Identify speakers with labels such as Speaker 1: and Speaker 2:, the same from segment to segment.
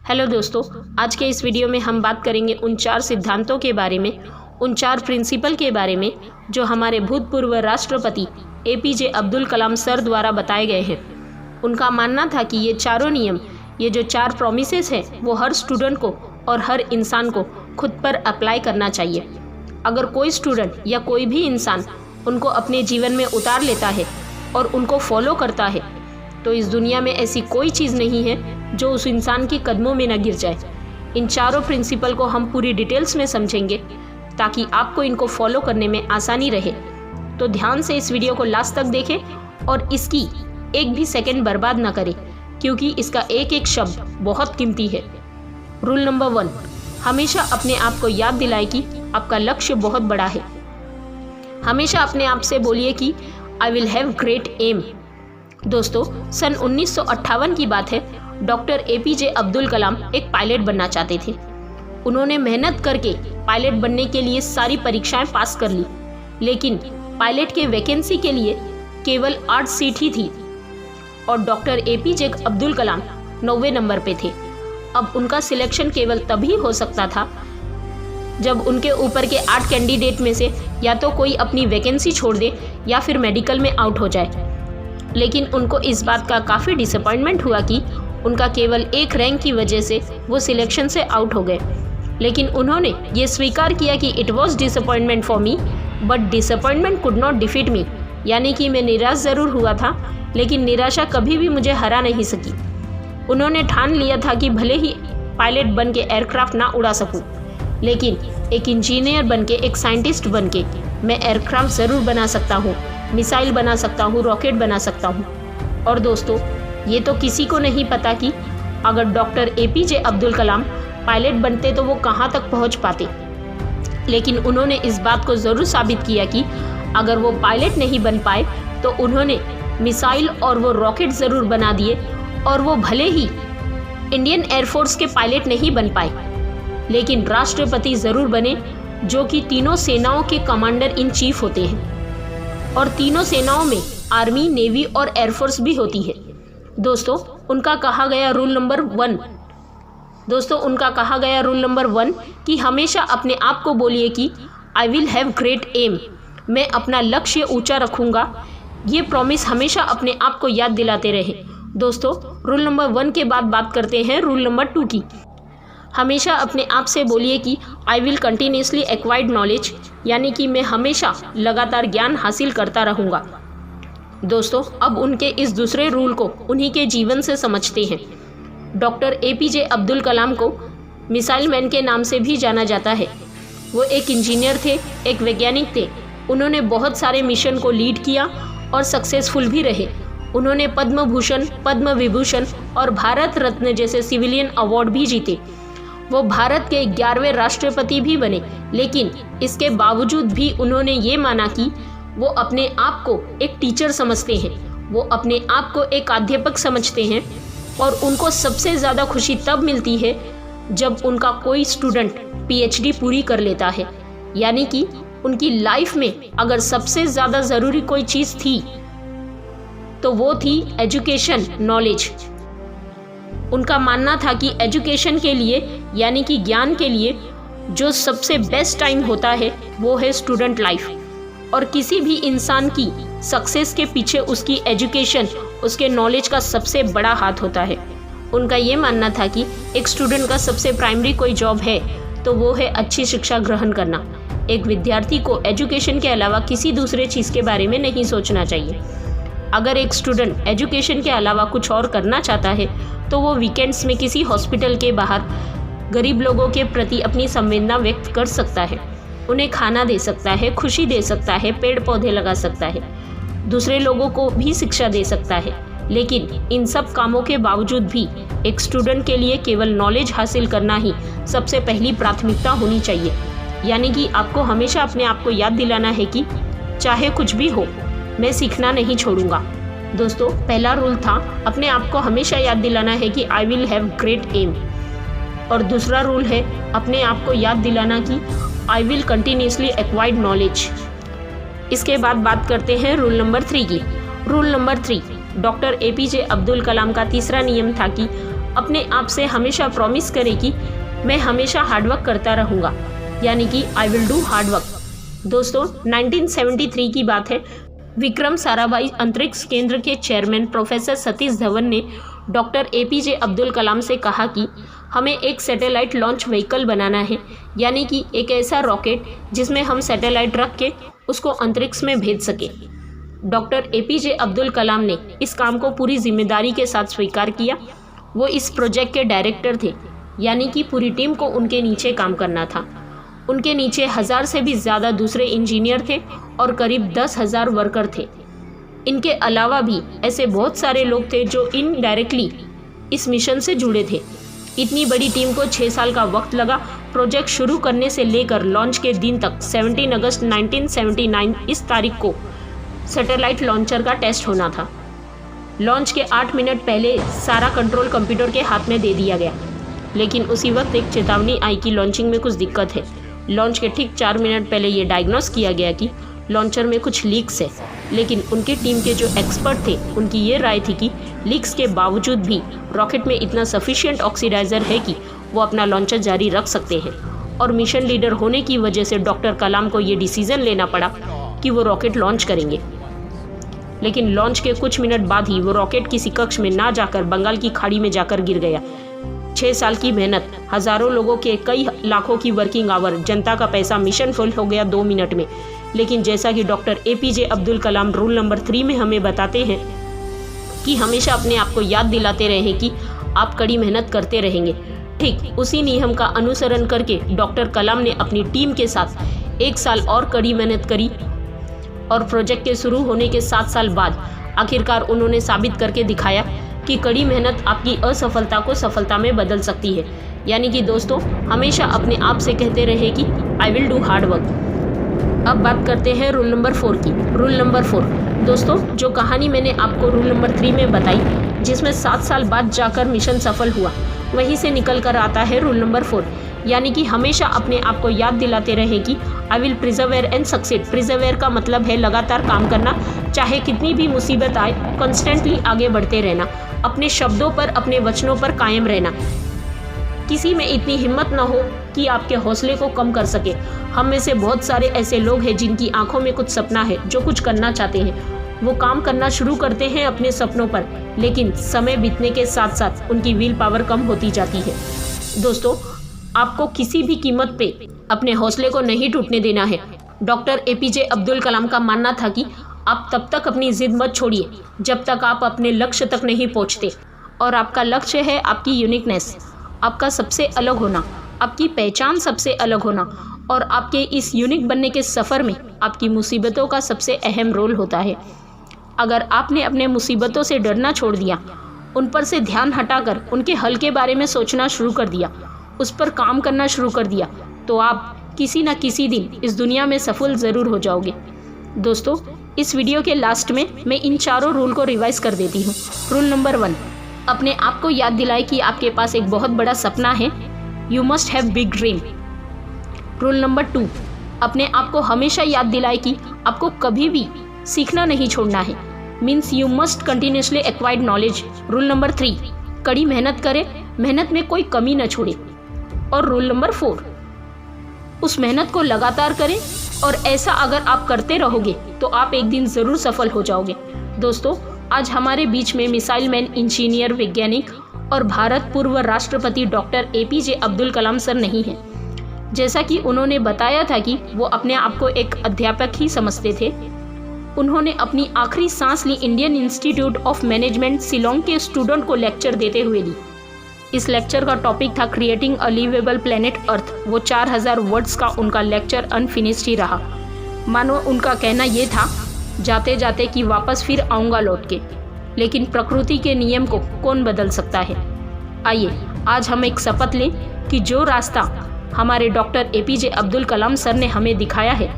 Speaker 1: Hello दोस्तों, आज के इस वीडियो में हम बात करेंगे उन 4 सिद्धांतों के बारे में, उन 4 प्रिंसिपल के बारे में जो हमारे भूतपूर्व राष्ट्रपति एपीजे अब्दुल कलाम सर द्वारा बताए गए हैं। उनका मानना था कि ये चारों नियम, ये जो 4 प्रॉमिसेस हैं, वो हर स्टूडेंट को और हर इंसान को खुद पर अप्लाई करना चाहिए। अगर कोई स्टूडेंट या कोई भी इंसान उनको अपने जीवन में उतार लेता है और उनको फॉलो करता है तो इस दुनिया में ऐसी कोई चीज़ नहीं है जो उस इंसान के कदमों में न गिर जाए। इन चारों प्रिंसिपल को हम पूरी डिटेल्स में समझेंगे ताकि आपको इनको फॉलो करने में आसानी रहे। तो ध्यान से इस वीडियो को लास्ट तक देखें और इसकी एक भी सेकंड बर्बाद ना करें, क्योंकि इसका एक एक शब्द बहुत कीमती है। रूल नंबर 1, हमेशा अपने आप को याद दिलाएं कि आपका लक्ष्य बहुत बड़ा है। हमेशा अपने आप से बोलिए कि I will have great aim. दोस्तों, सन 1958 की बात है। डॉक्टर एपीजे अब्दुल कलाम एक पायलट बनना चाहते थे। उन्होंने मेहनत करके पायलट बनने के लिए सारी परीक्षाएं पास कर ली, लेकिन पायलट के वैकेंसी के लिए केवल 8 सीट ही थी और डॉक्टर एपीजे अब्दुल कलाम 9वें नंबर पे थे। अब उनका सिलेक्शन केवल तभी हो सकता था जब उनके ऊपर के 8 कैंडिडेट में से या तो कोई अपनी वैकेंसी छोड़ दे या फिर मेडिकल में आउट हो जाए। लेकिन उनको इस बात का काफ़ी डिसअपॉइंटमेंट हुआ कि उनका केवल एक रैंक की वजह से वो सिलेक्शन से आउट हो गए। लेकिन उन्होंने ये स्वीकार किया कि it was disappointment for me but disappointment could not defeat me, यानी कि मैं निराश ज़रूर हुआ था लेकिन निराशा कभी भी मुझे हरा नहीं सकी। उन्होंने ठान लिया था कि भले ही पायलट बन के एयरक्राफ्ट ना उड़ा सकूं, लेकिन एक इंजीनियर बन के, एक साइंटिस्ट बन के मैं एयरक्राफ्ट ज़रूर बना सकता हूँ, मिसाइल बना सकता हूँ, रॉकेट बना सकता हूँ। और दोस्तों, ये तो किसी को नहीं पता कि अगर डॉक्टर एपीजे अब्दुल कलाम पायलट बनते तो वो कहाँ तक पहुँच पाते। लेकिन उन्होंने इस बात को ज़रूर साबित किया कि अगर वो पायलट नहीं बन पाए तो उन्होंने मिसाइल और वो रॉकेट ज़रूर बना दिए। और वो भले ही इंडियन एयरफोर्स के पायलट नहीं बन पाए, लेकिन राष्ट्रपति ज़रूर बने, जो कि तीनों सेनाओं के कमांडर इन चीफ होते हैं और तीनों सेनाओं में आर्मी, नेवी और एयरफोर्स भी होती है। दोस्तों, उनका कहा गया रूल नंबर 1 कि हमेशा अपने आप को बोलिए कि I will have great aim, मैं अपना लक्ष्य ऊंचा रखूंगा। ये प्रॉमिस हमेशा अपने आप को याद दिलाते रहे। दोस्तों, रूल नंबर 1 के बाद बात करते हैं रूल नंबर 2 की। हमेशा अपने आप से बोलिए कि I will continuously acquired knowledge, यानी कि मैं हमेशा लगातार ज्ञान हासिल करता रहूँगा। दोस्तों, अब उनके इस दूसरे रूल को उन्हीं के जीवन से समझते हैं। डॉक्टर एपीजे अब्दुल कलाम को मिसाइल मैन के नाम से भी जाना जाता है। वो एक इंजीनियर थे, एक वैज्ञानिक थे। उन्होंने बहुत सारे मिशन को लीड किया और सक्सेसफुल भी रहे। उन्होंने पद्म भूषण, पद्म विभूषण और भारत रत्न जैसे सिविलियन अवार्ड भी जीते। वो भारत के 11वें राष्ट्रपति भी बने, लेकिन इसके बावजूद भी उन्होंने ये माना कि वो अपने आप को एक टीचर समझते हैं, वो अपने आप को एक अध्यापक समझते हैं और उनको सबसे ज़्यादा खुशी तब मिलती है जब उनका कोई स्टूडेंट पीएचडी पूरी कर लेता है। यानी कि उनकी लाइफ में अगर सबसे ज़्यादा ज़रूरी कोई चीज़ थी तो वो थी एजुकेशन, नॉलेज। उनका मानना था कि एजुकेशन के लिए, यानी कि ज्ञान के लिए, जो सबसे बेस्ट टाइम होता है वो है स्टूडेंट लाइफ। और किसी भी इंसान की सक्सेस के पीछे उसकी एजुकेशन, उसके नॉलेज का सबसे बड़ा हाथ होता है। उनका ये मानना था कि एक स्टूडेंट का सबसे प्राइमरी कोई जॉब है तो वो है अच्छी शिक्षा ग्रहण करना। एक विद्यार्थी को एजुकेशन के अलावा किसी दूसरे चीज़ के बारे में नहीं सोचना चाहिए। अगर एक स्टूडेंट एजुकेशन के अलावा कुछ और करना चाहता है तो वो वीकेंड्स में किसी हॉस्पिटल के बाहर गरीब लोगों के प्रति अपनी संवेदना व्यक्त कर सकता है, उन्हें खाना दे सकता है, खुशी दे सकता है, पेड़ पौधे लगा सकता है, दूसरे लोगों को भी शिक्षा दे सकता है। लेकिन इन सब कामों के बावजूद भी एक स्टूडेंट के लिए केवल नॉलेज हासिल करना ही सबसे पहली प्राथमिकता होनी चाहिए। यानी कि आपको हमेशा अपने आप को याद दिलाना है कि चाहे कुछ भी हो, मैं सीखना नहीं छोड़ूंगा। दोस्तों, पहला रूल था अपने आप को हमेशा याद दिलाना है कि I will have great aim, और दूसरा रूल है अपने आप को याद दिलाना कि I will continuously acquired knowledge. इसके बाद बात करते हैं रूल नंबर 3 की। Rule number 3, doctor APJ Abdul Kalam का तीसरा नियम था कि अपने आप से हमेशा प्रॉमिस करें कि मैं हमेशा हार्डवर्क करता रहूँगा, यानी कि आई विल डू हार्डवर्क। दोस्तों 1973 की बात है। विक्रम साराभाई अंतरिक्ष केंद्र के चेयरमैन प्रोफेसर सतीश धवन ने डॉक्टर APJ अब्दुल कलाम से कहा कि हमें एक सैटेलाइट लॉन्च व्हीकल बनाना है, यानी कि एक ऐसा रॉकेट जिसमें हम सैटेलाइट रख के उसको अंतरिक्ष में भेज सके। डॉक्टर APJ अब्दुल कलाम ने इस काम को पूरी जिम्मेदारी के साथ स्वीकार किया। वो इस प्रोजेक्ट के डायरेक्टर थे, यानी कि पूरी टीम को उनके नीचे काम करना था। उनके नीचे 1000 से भी ज़्यादा दूसरे इंजीनियर थे और करीब 10,000 वर्कर थे। इनके अलावा भी ऐसे बहुत सारे लोग थे जो इनडायरेक्टली इस मिशन से जुड़े थे। इतनी बड़ी टीम को 6 साल का वक्त लगा प्रोजेक्ट शुरू करने से लेकर लॉन्च के दिन तक। 17 अगस्त 1979 इस तारीख को सैटेलाइट लॉन्चर का टेस्ट होना था। लॉन्च के 8 मिनट पहले सारा कंट्रोल कंप्यूटर के हाथ में दे दिया गया, लेकिन उसी वक्त एक चेतावनी आई कि लॉन्चिंग में कुछ दिक्कत है। लॉन्च के ठीक 4 मिनट पहले ये डायग्नोस किया गया कि लॉन्चर में कुछ लीक्स है, लेकिन उनकी टीम के जो एक्सपर्ट थे उनकी ये राय थी कि लीक्स के बावजूद भी रॉकेट में इतना सफिशिएंट ऑक्सीडाइजर है कि वो अपना लॉन्चर जारी रख सकते हैं। और मिशन लीडर होने की वजह से डॉक्टर कलाम को ये डिसीजन लेना पड़ा कि वो रॉकेट लॉन्च करेंगे। लेकिन लॉन्च के कुछ मिनट बाद ही वो रॉकेट किसी कक्ष में ना जाकर बंगाल की खाड़ी में जाकर गिर गया। 6 साल की मेहनत, हज़ारों लोगों के कई लाखों की वर्किंग आवर, जनता का पैसा, मिशन फेल हो गया 2 मिनट में। लेकिन जैसा कि doctor APJ Abdul Kalam rule number 3 में हमें बताते हैं कि हमेशा अपने आप को याद दिलाते रहें कि आप कड़ी मेहनत करते रहेंगे। ठीक उसी नियम का अनुसरण करके डॉक्टर कलाम ने अपनी टीम के साथ 1 साल और कड़ी मेहनत करी और प्रोजेक्ट के शुरू होने के 7 साल बाद आखिरकार उन्होंने साबित करके दिखाया कि कड़ी मेहनत आपकी असफलता को सफलता में बदल सकती है। यानी कि दोस्तों हमेशा अपने आप से कहते रहे कि I will do hard work. अब बात करते हैं रूल नंबर 4 की। रूल नंबर 4 दोस्तों, जो कहानी मैंने आपको रूल नंबर 3 में बताई, जिसमें 7 साल बाद जाकर मिशन सफल हुआ, वहीं से निकल कर आता है रूल नंबर 4, यानी कि हमेशा अपने आप को याद दिलाते रहें कि आई विल प्रिजर्वेयर एंड सक्सीड। प्रिजर्वेयर का मतलब है लगातार काम करना, चाहे कितनी भी मुसीबत आए, कॉन्स्टेंटली आगे बढ़ते रहना, अपने शब्दों पर, अपने वचनों पर कायम रहना। किसी में इतनी हिम्मत ना हो कि आपके हौसले को कम कर सके। हम में से बहुत सारे ऐसे लोग हैं जिनकी आंखों में कुछ सपना है, जो कुछ करना चाहते हैं। वो काम करना शुरू करते हैं अपने सपनों पर, लेकिन समय बीतने के साथ साथ उनकी विल पावर कम होती जाती है। दोस्तों आपको किसी भी कीमत पे अपने हौसले को नहीं टूटने देना है। डॉक्टर APJ अब्दुल कलाम का मानना था कि आप तब तक अपनी जिद मत छोड़िए जब तक आप अपने लक्ष्य तक नहीं पहुंचते। और आपका लक्ष्य है आपकी यूनिकनेस, आपका सबसे अलग होना, आपकी पहचान सबसे अलग होना। और आपके इस यूनिक बनने के सफ़र में आपकी मुसीबतों का सबसे अहम रोल होता है। अगर आपने अपने मुसीबतों से डरना छोड़ दिया, उन पर से ध्यान हटाकर उनके हल के बारे में सोचना शुरू कर दिया, उस पर काम करना शुरू कर दिया, तो आप किसी न किसी दिन इस दुनिया में सफल ज़रूर हो जाओगे। दोस्तों इस वीडियो के लास्ट में मैं इन चारों रूल को रिवाइज कर देती हूँ। रूल नंबर 1, अपने आप को याद दिलाए कि आपके पास एक बहुत बड़ा सपना है। You must have big dream. Rule number 2, अपने आप को हमेशा याद दिलाए कि आपको कभी भी सीखना नहीं छोड़ना है। Means you must continuously acquired knowledge. Rule number 3, कड़ी मेहनत करें, मेहनत में कोई कमी न छोड़े। और रूल नंबर 4, उस मेहनत को लगातार करें, और ऐसा अगर आप करते रहोगे तो आप एक दिन ज़रूर सफल हो जाओगे। दोस्तों आज हमारे बीच में मिसाइल मैन, इंजीनियर, वैज्ञानिक और भारत पूर्व राष्ट्रपति doctor APJ Abdul Kalam sir नहीं हैं। जैसा कि उन्होंने बताया था कि वो अपने आप को एक अध्यापक ही समझते थे। उन्होंने अपनी आखिरी सांस ली Indian Institute of Management Shillong के स्टूडेंट को लेक्चर देते हुए ली। इस लेक्चर का टॉपिक था creating a livable planet earth. वो 4000 वर्ड्स का उनका लेक्चर अनफिनिश्ड ही रहा। मानो उनका कहना ये था, जाते जाते कि वापस फिर आऊँगा लौट के, लेकिन प्रकृति के नियम को कौन बदल सकता है। आइए आज हम एक शपथ लें कि जो रास्ता हमारे doctor APJ Abdul Kalam sir ने हमें दिखाया है,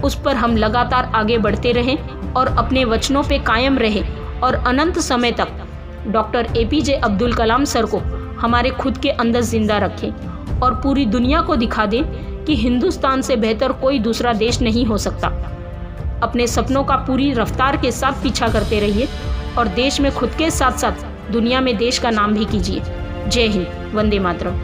Speaker 1: उस पर हम लगातार आगे बढ़ते रहें और अपने वचनों पे कायम रहें, और अनंत समय तक doctor APJ Abdul Kalam sir को हमारे खुद के अंदर जिंदा रखें और पूरी दुनिया को दिखा दें कि हिंदुस्तान से बेहतर कोई दूसरा देश नहीं हो सकता। अपने सपनों का पूरी रफ्तार के साथ पीछा करते रहिए और देश में खुद के साथ साथ दुनिया में देश का नाम भी कीजिए। जय हिंद, वंदे मातरम।